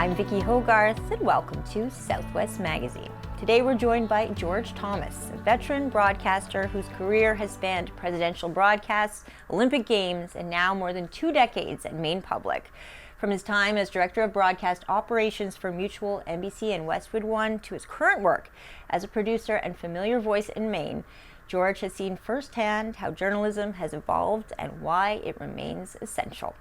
I'm Vicki Hogarth, and welcome to Southwest Magazine. Today we're joined by George Thomas, a veteran broadcaster whose career has spanned presidential broadcasts, Olympic Games, and now more than 2 decades at Maine Public. From his time as Director of Broadcast Operations for Mutual, NBC, and Westwood One to his current work as a producer and familiar voice in Maine, George has seen firsthand how journalism has evolved and why it remains essential.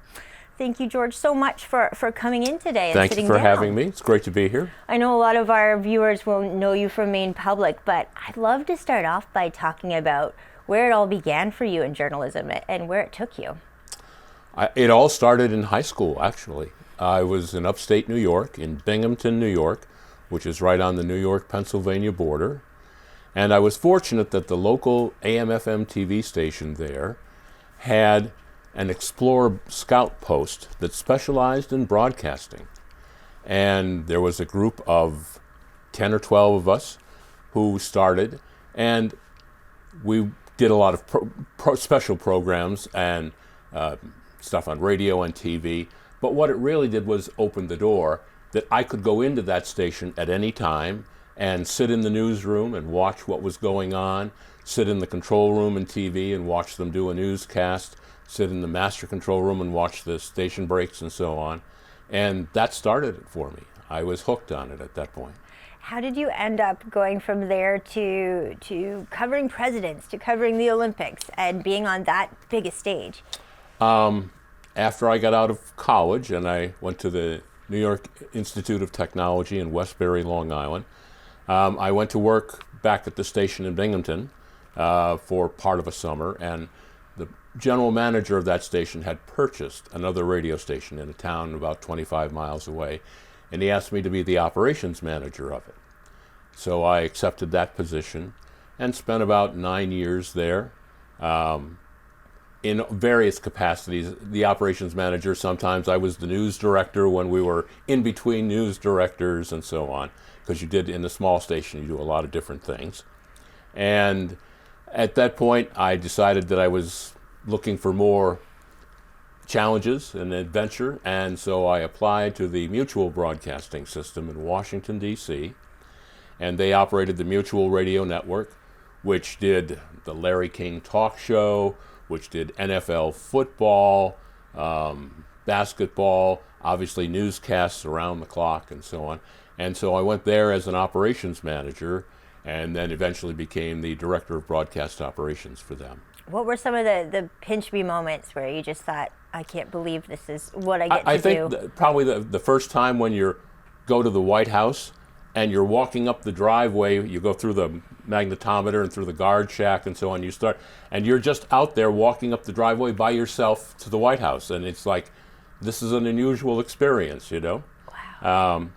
Thank you, George, so much for coming in today and Thank you for having me. It's great to be here. I know a lot of our viewers will know you from Maine Public, but I'd love to start off by talking about where it all began for you in journalism and where it took you. It all started in high school, actually. I was in upstate New York, in Binghamton, New York, which is right on the New York-Pennsylvania border. And I was fortunate that the local AM/FM TV station there had an Explorer Scout post that specialized in broadcasting. And there was a group of 10 or 12 of us who started, and we did a lot of special programs and stuff on radio and TV. But what it really did was open the door that I could go into that station at any time and sit in the newsroom and watch what was going on, sit in the control room and TV and watch them do a newscast, sit in the master control room and watch the station breaks and so on. And that started it for me. I was hooked on it at that point. How did you end up going from there to covering presidents, to covering the Olympics, and being on that big a stage? After I got out of college and I went to the New York Institute of Technology in Westbury, Long Island, I went to work back at the station in Binghamton for part of a summer, and the general manager of that station had purchased another radio station in a town about 25 miles away, and he asked me to be the operations manager of it. So I accepted that position and spent about 9 years there in various capacities. The operations manager, sometimes I was the news director when we were in between news directors and so on, because you did, in a small station, you do a lot of different things. And at that point, I decided that I was looking for more challenges and adventure, and so I applied to the Mutual Broadcasting System in Washington, D.C., and they operated the Mutual Radio Network, which did the Larry King Talk Show, which did NFL football, basketball, obviously newscasts around the clock, and so on. And so I went there as an operations manager, and then eventually became the director of broadcast operations for them. What were some of the pinch me moments where you just thought, I can't believe this is what I get to do? I think probably the first time when you go to the White House and you're walking up the driveway, you go through the magnetometer and through the guard shack and so on, and you're just out there walking up the driveway by yourself to the White House, and it's like, this is an unusual experience, you know? Wow.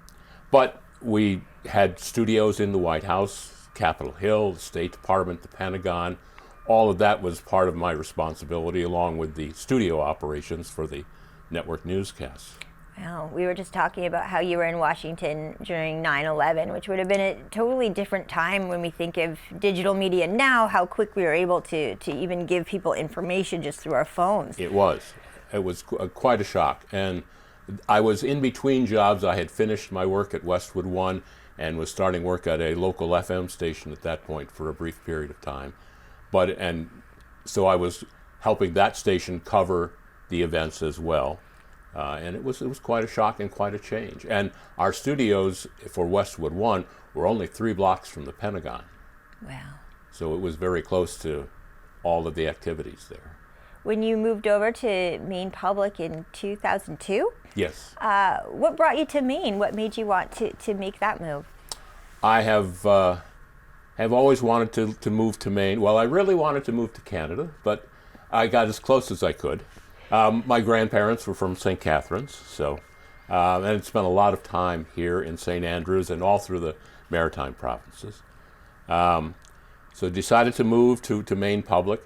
But we had studios in the White House, Capitol Hill, the State Department, the Pentagon. All of that was part of my responsibility, along with the studio operations for the network newscasts. Well, we were just talking about how you were in Washington during 9/11, which would have been a totally different time when we think of digital media now, how quick we were able to even give people information just through our phones. It was quite a shock. And I was in between jobs. I had finished my work at Westwood One and was starting work at a local FM station at that point for a brief period of time. And so I was helping that station cover the events as well. And it was quite a shock and quite a change. And our studios for Westwood One were only 3 blocks from the Pentagon. Wow. So it was very close to all of the activities there. When you moved over to Maine Public in 2002? Yes. What brought you to Maine? What made you want to make that move? I have always wanted to move to Maine. Well, I really wanted to move to Canada, but I got as close as I could. My grandparents were from St. Catharines, so and had spent a lot of time here in St. Andrews and all through the Maritime provinces. So decided to move to Maine Public.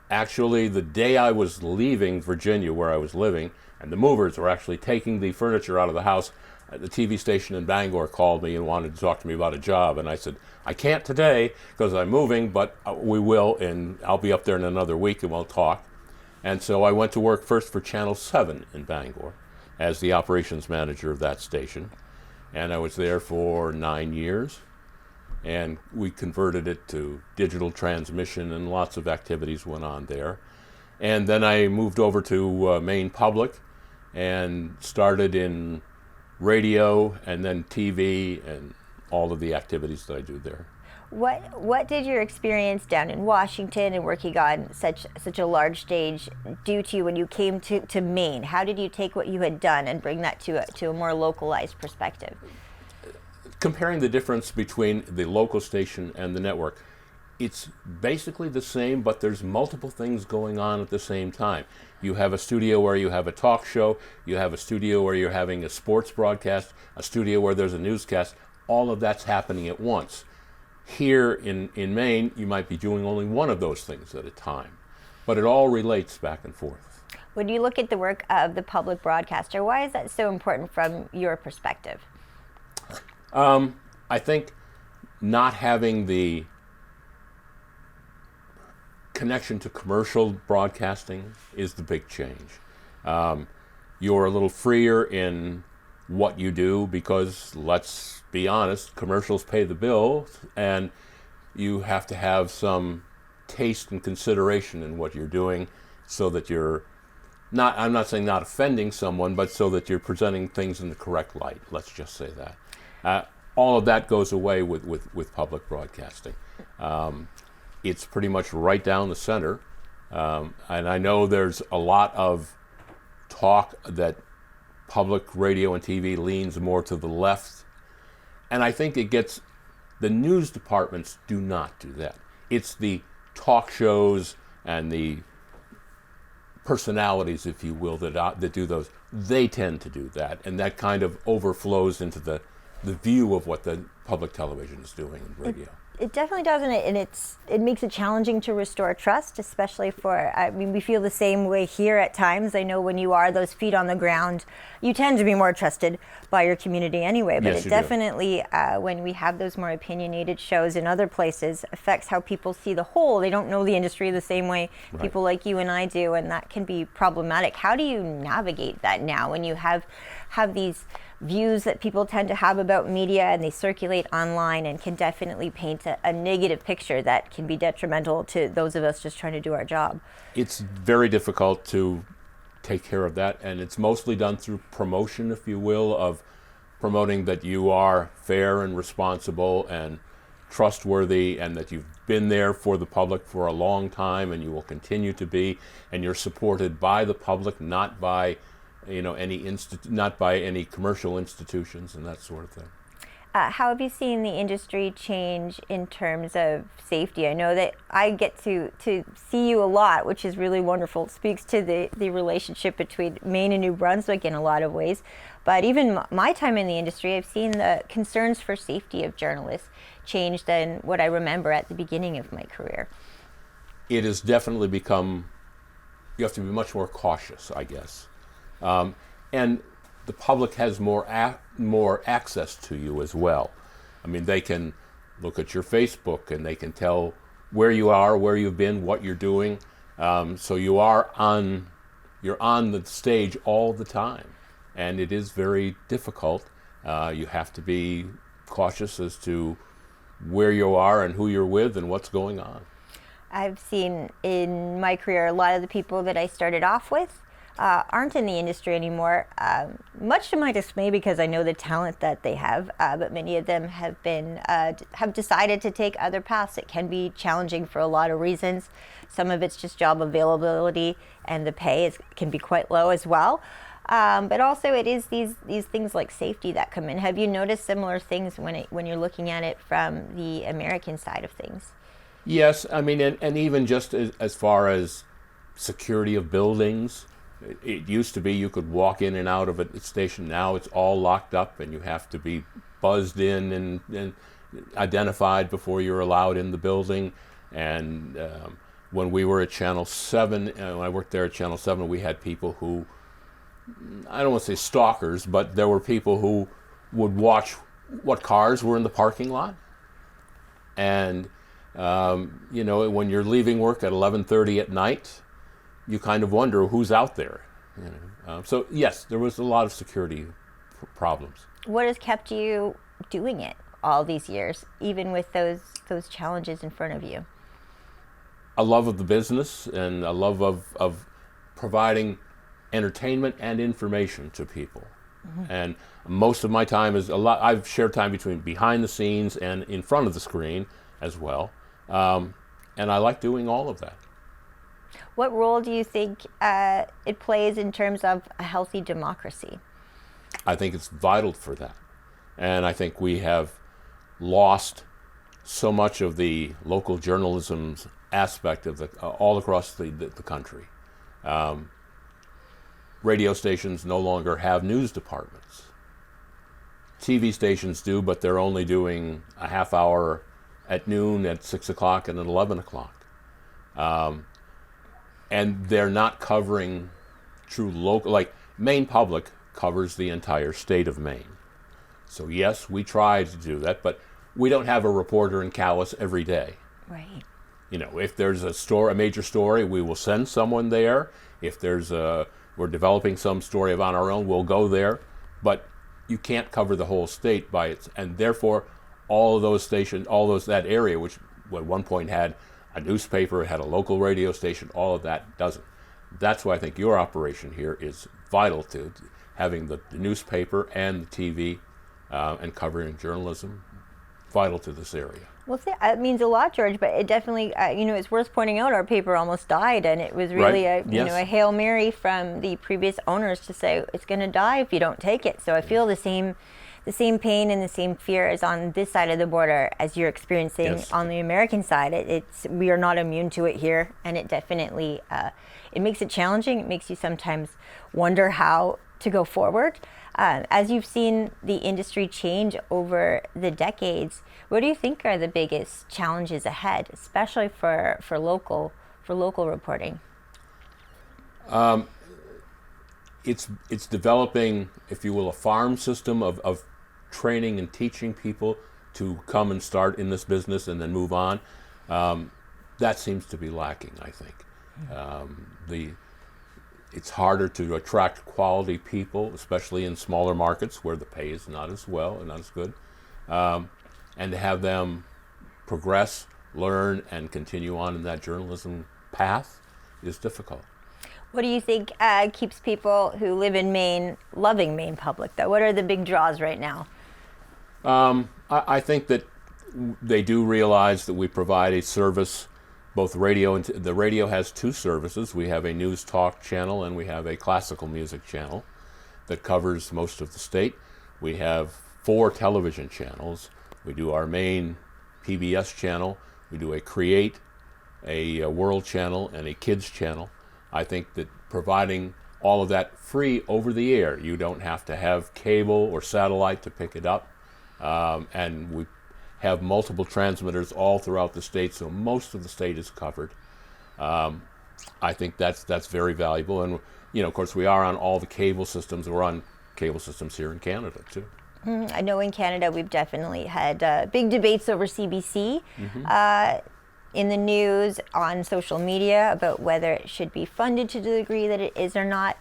Actually, the day I was leaving Virginia, where I was living, and the movers were actually taking the furniture out of the house, the TV station in Bangor called me and wanted to talk to me about a job. And I said, I can't today because I'm moving, but we will, and I'll be up there in another week and we'll talk. And so I went to work first for Channel 7 in Bangor as the operations manager of that station. and I was there for 9 years. And we converted it to digital transmission, and lots of activities went on there. And then I moved over to Maine Public and started in radio and then TV and all of the activities that I do there. What did your experience down in Washington and working on such a large stage do to you when you came to Maine? How did you take what you had done and bring that to a more localized perspective? Comparing the difference between the local station and the network, it's basically the same, but there's multiple things going on at the same time. You have a studio where you have a talk show, you have a studio where you're having a sports broadcast, a studio where there's a newscast. All of that's happening at once. Here in Maine, you might be doing only one of those things at a time, but it all relates back and forth. When you look at the work of the public broadcaster, why is that so important from your perspective? I think not having the connection to commercial broadcasting is the big change. You're a little freer in what you do because, let's be honest, commercials pay the bill, and you have to have some taste and consideration in what you're doing so that you're not, I'm not saying not offending someone, but so that you're presenting things in the correct light. Let's just say that. All of that goes away with public broadcasting. It's pretty much right down the center. And I know there's a lot of talk that public radio and TV leans more to the left. And I think the news departments do not do that. It's the talk shows and the personalities, if you will, that do those. They tend to do that. And that kind of overflows into the view of what the public television is doing in radio. It definitely does, and it makes it challenging to restore trust, especially we feel the same way here at times. I know when you are those feet on the ground, you tend to be more trusted by your community anyway, but yes, it definitely, when we have those more opinionated shows in other places, affects how people see the whole. They don't know the industry the same way people like you and I do, and that can be problematic. How do you navigate that now when you have these views that people tend to have about media and they circulate online and can definitely paint a negative picture that can be detrimental to those of us just trying to do our job? It's very difficult to take care of that, and it's mostly done through promotion, if you will, of promoting that you are fair and responsible and trustworthy and that you've been there for the public for a long time and you will continue to be, and you're supported by the public, not by not by any commercial institutions and that sort of thing. How have you seen the industry change in terms of safety? I know that I get to see you a lot, which is really wonderful. It speaks to the relationship between Maine and New Brunswick in a lot of ways. But even my time in the industry, I've seen the concerns for safety of journalists change than what I remember at the beginning of my career. It has definitely become, you have to be much more cautious, I guess. And the public has more access to you as well. I mean, they can look at your Facebook and they can tell where you are, where you've been, what you're doing. So you're on the stage all the time, and it is very difficult. You have to be cautious as to where you are and who you're with and what's going on. I've seen in my career a lot of the people that I started off with aren't in the industry anymore, much to my dismay because I know the talent that they have, but many of them have decided to take other paths. It can be challenging for a lot of reasons. Some of it's just job availability, and the pay can be quite low as well. But also it is these things like safety that come in. Have you noticed similar things when you're looking at it from the American side of things? Yes, I mean, and even just as far as security of buildings. It used to be you could walk in and out of a station. Now it's all locked up and you have to be buzzed in and identified before you're allowed in the building. And when we were at Channel 7, when I worked there at Channel 7, we had people who, I don't want to say stalkers, but there were people who would watch what cars were in the parking lot. And, when you're leaving work at 11:30 at night, you kind of wonder who's out there. So yes, there was a lot of security problems. What has kept you doing it all these years, even with those challenges in front of you? A love of the business and a love of providing entertainment and information to people. And most of my time is I've shared time between behind the scenes and in front of the screen as well. And I like doing all of that. What role do you think it plays in terms of a healthy democracy? I think it's vital for that. And I think we have lost so much of the local journalism's aspect of all across the country. Radio stations no longer have news departments. TV stations do, but they're only doing a half hour at noon, at 6 o'clock, and at 11 o'clock. And they're not covering true local, like Maine Public covers the entire state of Maine. So yes, we try to do that, but we don't have a reporter in Calais every day. Right. You know, if there's a major story, we will send someone there. If we're developing some story on our own, we'll go there. But you can't cover the whole state by it, and therefore all of those stations, that area, which at one point had a newspaper, had a local radio station, all of that doesn't. That's why I think your operation here is vital to having the newspaper and the TV and covering journalism, vital to this area. Well, it means a lot, George, but it definitely, it's worth pointing out our paper almost died, and it was really right. a Hail Mary from the previous owners to say it's going to die if you don't take it. So I feel the same pain and the same fear is on this side of the border as you're experiencing Yes. on the American side. We are not immune to it here, and it definitely it makes it challenging. It makes you sometimes wonder how to go forward. As you've seen the industry change over the decades, what do you think are the biggest challenges ahead, especially for local reporting? It's developing, if you will, a farm system of training and teaching people to come and start in this business and then move on. That seems to be lacking, I think. It's harder to attract quality people, especially in smaller markets where the pay is not as well and not as good. And to have them progress, learn, and continue on in that journalism path is difficult. What do you think keeps people who live in Maine loving Maine Public, though? What are the big draws right now? I think that they do realize that we provide a service, both radio and the radio has two services. We have a news talk channel and we have a classical music channel that covers most of the state. We have 4 television channels. We do our main PBS channel. We do a Create, a World channel, and a Kids channel. I think that providing all of that free over the air, you don't have to have cable or satellite to pick it up. And we have multiple transmitters all throughout the state, so most of the state is covered. I think that's very valuable. And, of course, we are on all the cable systems. We're on cable systems here in Canada, too. I know in Canada we've definitely had big debates over CBC in the news, on social media, about whether it should be funded to the degree that it is or not.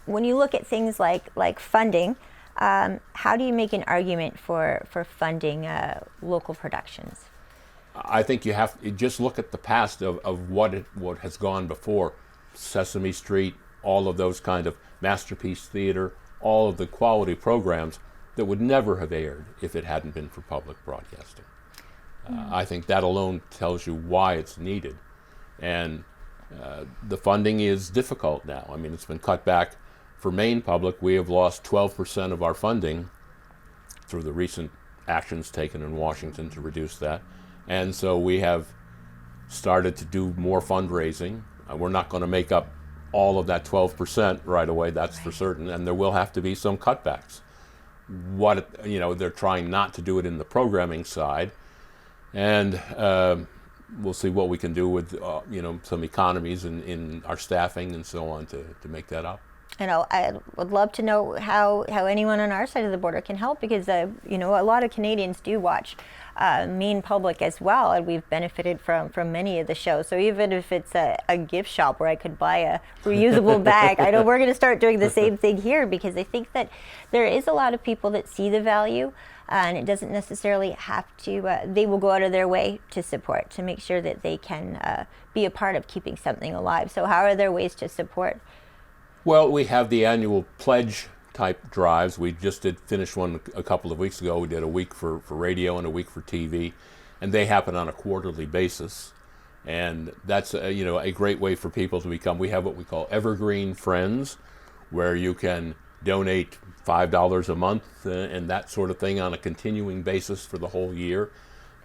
When you look at things like funding, how do you make an argument for funding local productions? I think you just look at the past of what has gone before. Sesame Street, all of those kind of Masterpiece Theater, all of the quality programs that would never have aired if it hadn't been for public broadcasting. I think that alone tells you why it's needed. And the funding is difficult now. I mean, it's been cut back. For Maine Public, we have lost 12% of our funding through the recent actions taken in Washington to reduce that. And so we have started to do more fundraising. We're not going to make up all of that 12% right away, that's for certain, and there will have to be some cutbacks. They're trying not to do it in the programming side, and we'll see what we can do with some economies in our staffing and so on to make that up. And I would love to know how anyone on our side of the border can help, because you know, a lot of Canadians do watch Maine Public as well, and we've benefited from many of the shows. So even if it's a gift shop where I could buy a reusable bag, I know we're going to start doing the same thing here, because I think that there is a lot of people that see the value, and it doesn't necessarily have to, they will go out of their way to support, to make sure that they can be a part of keeping something alive. So how are there ways to support? Well, we have the annual pledge type drives. We just did finish one a couple of weeks ago. We did a week for radio and a week for TV, and they happen on a quarterly basis. And that's you know, a great way for people to become. We have what we call Evergreen Friends, where you can donate $5 a month and that sort of thing on a continuing basis for the whole year.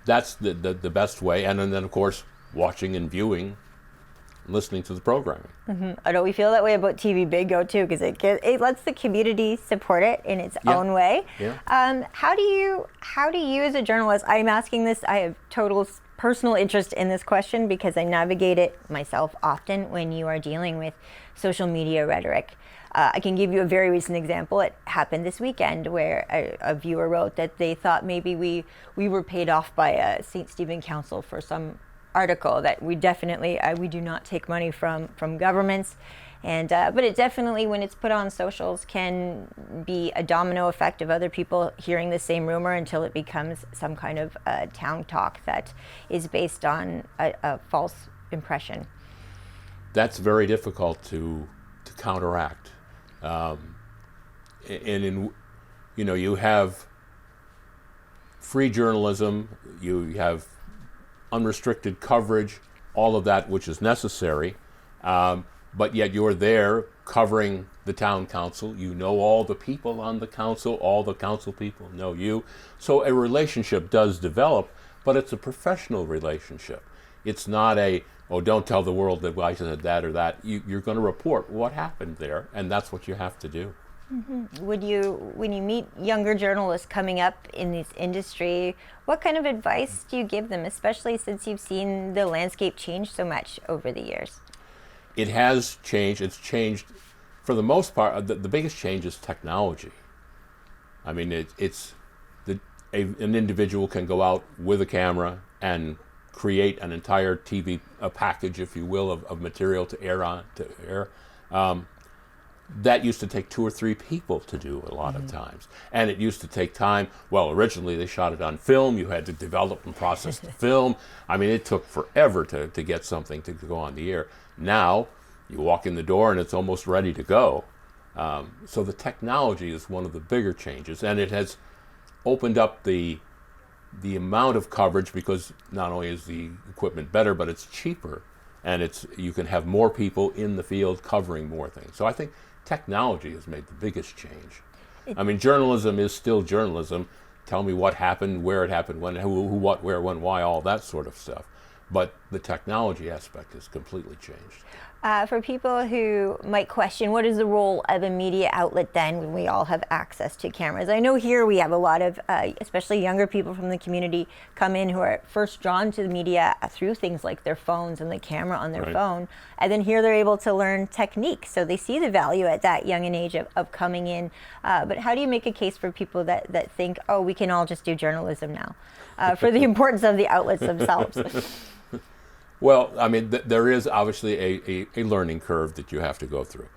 That's the best way. And then of course, watching and viewing, listening to the programming. Mm-hmm. I know we feel that way about TV Bingo too, because it lets the community support it in its own way. Yeah. How do you as a journalist, I'm asking this, I have total personal interest in this question because I navigate it myself often when you are dealing with social media rhetoric. I can give you a very recent example. It happened this weekend where a viewer wrote that they thought maybe we were paid off by a St. Stephen Council for some article, that we definitely we do not take money from governments, and but it definitely, when it's put on socials, can be a domino effect of other people hearing the same rumor until it becomes some kind of town talk that is based on a false impression. That's very difficult to counteract, and in, you know, you have free journalism, you have unrestricted coverage, all of that which is necessary, but yet you're there covering the town council. You know all the people on the council, all the council people know you. So a relationship does develop, but it's a professional relationship. It's not a, oh, don't tell the world that I said that or that. You're going to report what happened there, and that's what you have to do. Mm-hmm. When you meet younger journalists coming up in this industry, what kind of advice do you give them, especially since you've seen the landscape change so much over the years? It has changed. It's changed for the most part. The biggest change is technology. I mean, an individual can go out with a camera and create an entire TV package, if you will, of material to air. That used to take 2 or 3 people to do a lot of times. And it used to take time. Well, originally they shot it on film. You had to develop and process the film. I mean, it took forever to get something to go on the air. Now, you walk in the door and it's almost ready to go. So the technology is one of the bigger changes. And it has opened up the amount of coverage, because not only is the equipment better, but it's cheaper. And you can have more people in the field covering more things. So I think technology has made the biggest change. I mean, journalism is still journalism. Tell me what happened, where it happened, when, who, what, where, when, why, all that sort of stuff. But the technology aspect has completely changed. For people who might question, what is the role of a media outlet then when we all have access to cameras? I know here we have a lot of, especially younger people from the community, come in who are first drawn to the media through things like their phones and the camera on their phone. And then here they're able to learn techniques. So they see the value at that young an age of coming in. But how do you make a case for people that think, oh, we can all just do journalism now, for the importance of the outlets themselves? Well, I mean, there is obviously a learning curve that you have to go through.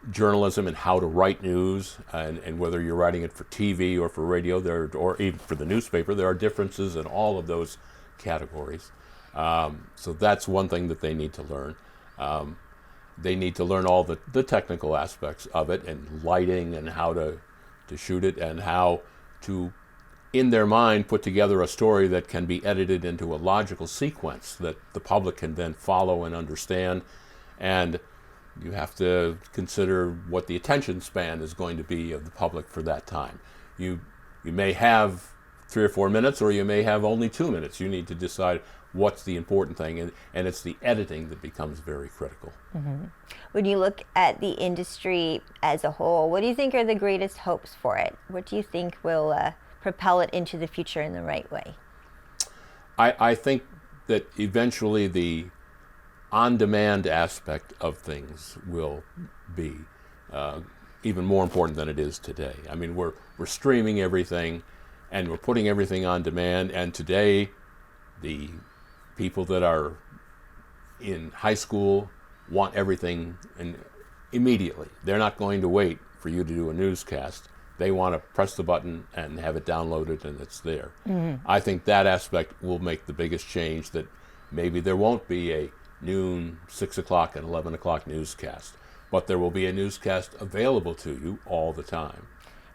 Journalism and how to write news, and whether you're writing it for TV or for radio, or even for the newspaper, there are differences in all of those categories. So that's one thing that they need to learn. They need to learn all the technical aspects of it, and lighting, and how to shoot it, and how to, in their mind, put together a story that can be edited into a logical sequence that the public can then follow and understand. And you have to consider what the attention span is going to be of the public for that time. You may have 3 or 4 minutes, or you may have only 2 minutes. You need to decide what's the important thing, and it's the editing that becomes very critical. Mm-hmm. When you look at the industry as a whole, what do you think are the greatest hopes for it? What do you think will propel it into the future in the right way? I think that eventually the on-demand aspect of things will be even more important than it is today. I mean, we're streaming everything, and we're putting everything on demand. And today, the people that are in high school want everything immediately. They're not going to wait for you to do a newscast. They want to press the button and have it downloaded, and it's there. Mm-hmm. I think that aspect will make the biggest change, that maybe there won't be a noon, 6 o'clock, and 11 o'clock newscast, but there will be a newscast available to you all the time.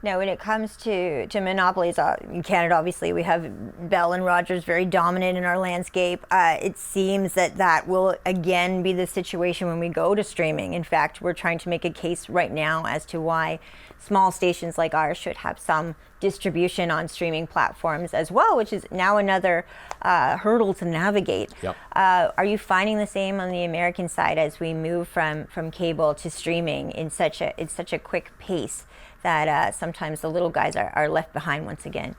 Now, when it comes to monopolies, in Canada, obviously, we have Bell and Rogers very dominant in our landscape. It seems that will again be the situation when we go to streaming. In fact, we're trying to make a case right now as to why small stations like ours should have some distribution on streaming platforms as well, which is now another hurdle to navigate. Yep. Are you finding the same on the American side as we move from cable to streaming in such a quick pace that sometimes the little guys are left behind once again?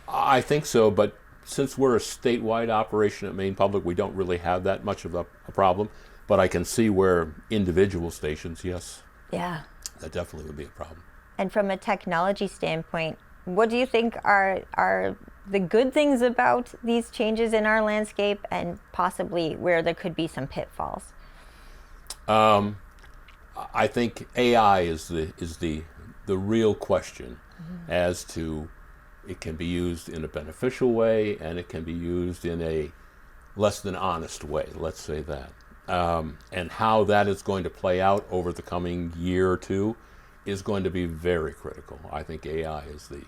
I think so, but since we're a statewide operation at Maine Public, we don't really have that much of a problem. But I can see where individual stations, yes. Yeah. That definitely would be a problem. And from a technology standpoint, what do you think are the good things about these changes in our landscape, and possibly where there could be some pitfalls? I think AI is the real question, mm-hmm. as to it can be used in a beneficial way and it can be used in a less than honest way, let's say that. And how that is going to play out over the coming year or two is going to be very critical. I think AI is the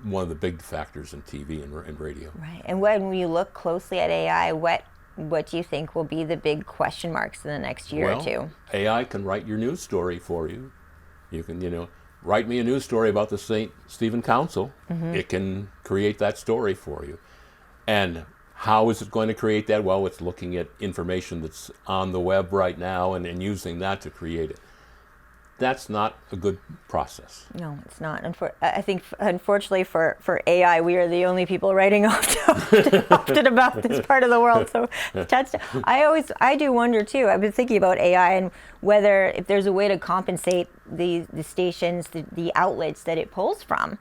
one of the big factors in TV and radio. Right. And when we look closely at AI, what do you think will be the big question marks in the next year or two? AI can write your news story for you. You can, write me a news story about the St. Stephen Council. Mm-hmm. It can create that story for you. And how is it going to create that? Well, it's looking at information that's on the web right now and using that to create it. That's not a good process. No, it's not. I think, unfortunately for AI, we are the only people writing often about this part of the world. So I do wonder too. I've been thinking about AI and whether if there's a way to compensate the stations, the outlets that it pulls from.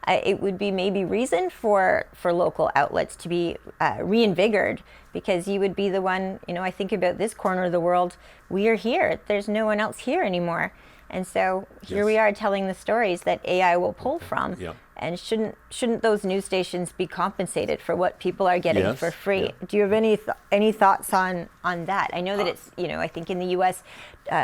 It would be maybe reason for local outlets to be reinvigorated, because you would be the one. I think about this corner of the world. We are here. There's no one else here anymore. And so here we are telling the stories that AI will pull from. Yeah. And shouldn't those news stations be compensated for what people are getting for free? Yeah. Do you have any thoughts on that? I know that it's, I think in the U.S.,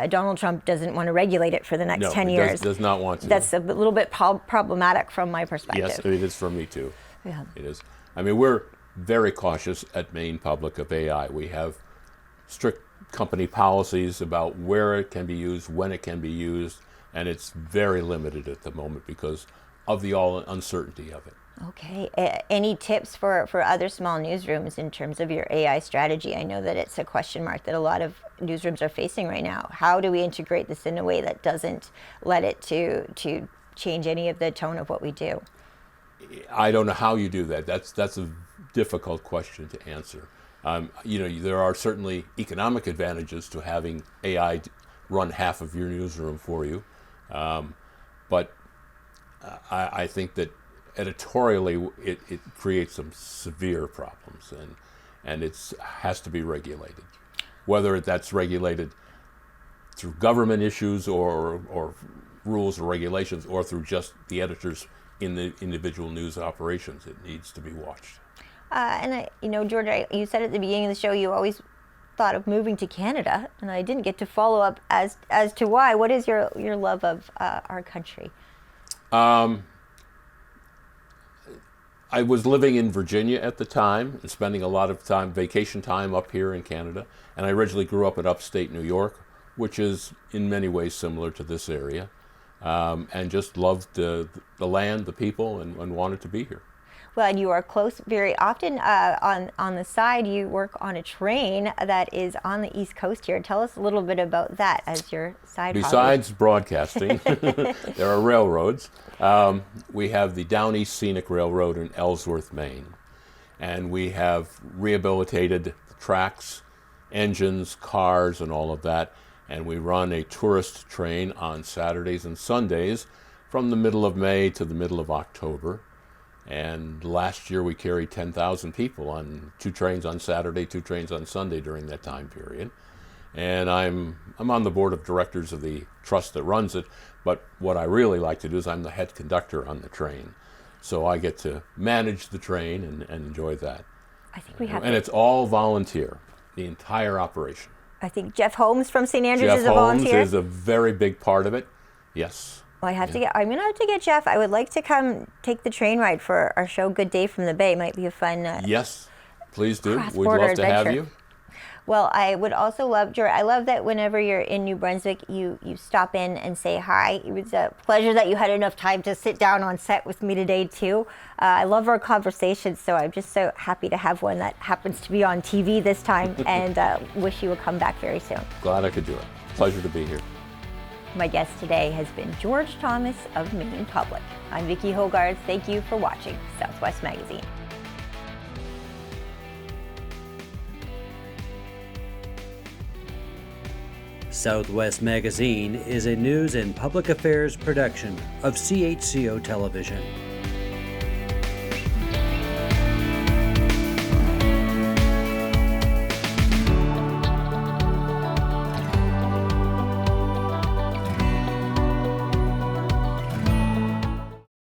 Donald Trump doesn't want to regulate it for the next 10 years. Does not want to. That's a little bit problematic from my perspective. Yes, it is for me too. Yeah. It is. I mean, we're very cautious at Maine Public of AI. We have strict company policies about where it can be used, when it can be used, and it's very limited at the moment because of the all uncertainty of it. Okay. Any tips for other small newsrooms in terms of your AI strategy? I know that it's a question mark that a lot of newsrooms are facing right now. How do we integrate this in a way that doesn't let it to change any of the tone of what we do? I don't know how you do that. That's a difficult question to answer. There are certainly economic advantages to having AI run half of your newsroom for you, but I think that editorially it creates some severe problems, and it has to be regulated. Whether that's regulated through government issues or rules or regulations, or through just the editors in the individual news operations, it needs to be watched. George, you said at the beginning of the show you always thought of moving to Canada, and I didn't get to follow up as to why. What is your love of our country? I was living in Virginia at the time and spending a lot of vacation time up here in Canada, and I originally grew up in upstate New York, which is in many ways similar to this area, and just loved the land, the people, and wanted to be here. Well, and you are close very often. On the side, you work on a train that is on the East Coast here. Tell us a little bit about that as your side hobby. Besides broadcasting, there are railroads. We have the Down East Scenic Railroad in Ellsworth, Maine. And we have rehabilitated the tracks engines, cars, and all of that. And we run a tourist train on Saturdays and Sundays from the middle of May to the middle of October. And last year we carried 10,000 people on 2 trains on Saturday, 2 trains on Sunday during that time period. And I'm on the board of directors of the trust that runs it, but what I really like to do is I'm the head conductor on the train. So I get to manage the train and enjoy that. I think we have. And it's all volunteer, the entire operation. I think Jeff Holmes from St. Andrews Jeff is a volunteer. Holmes is a very big part of it. Yes. Well, I'm going to have to get Jeff. I would like to come take the train ride for our show, Good Day from the Bay. Might be a fun yes, please do. We'd cross-border love to adventure. have you. Well, I would also love, George, I love that whenever you're in New Brunswick, you stop in and say hi. It was a pleasure that you had enough time to sit down on set with me today, too. I love our conversations, so I'm just so happy to have one that happens to be on TV this time, and wish you would come back very soon. Glad I could do it. Pleasure to be here. My guest today has been George Thomas of Maine Public. I'm Vicki Hogarth. Thank you for watching Southwest Magazine. Southwest Magazine is a news and public affairs production of CHCO Television.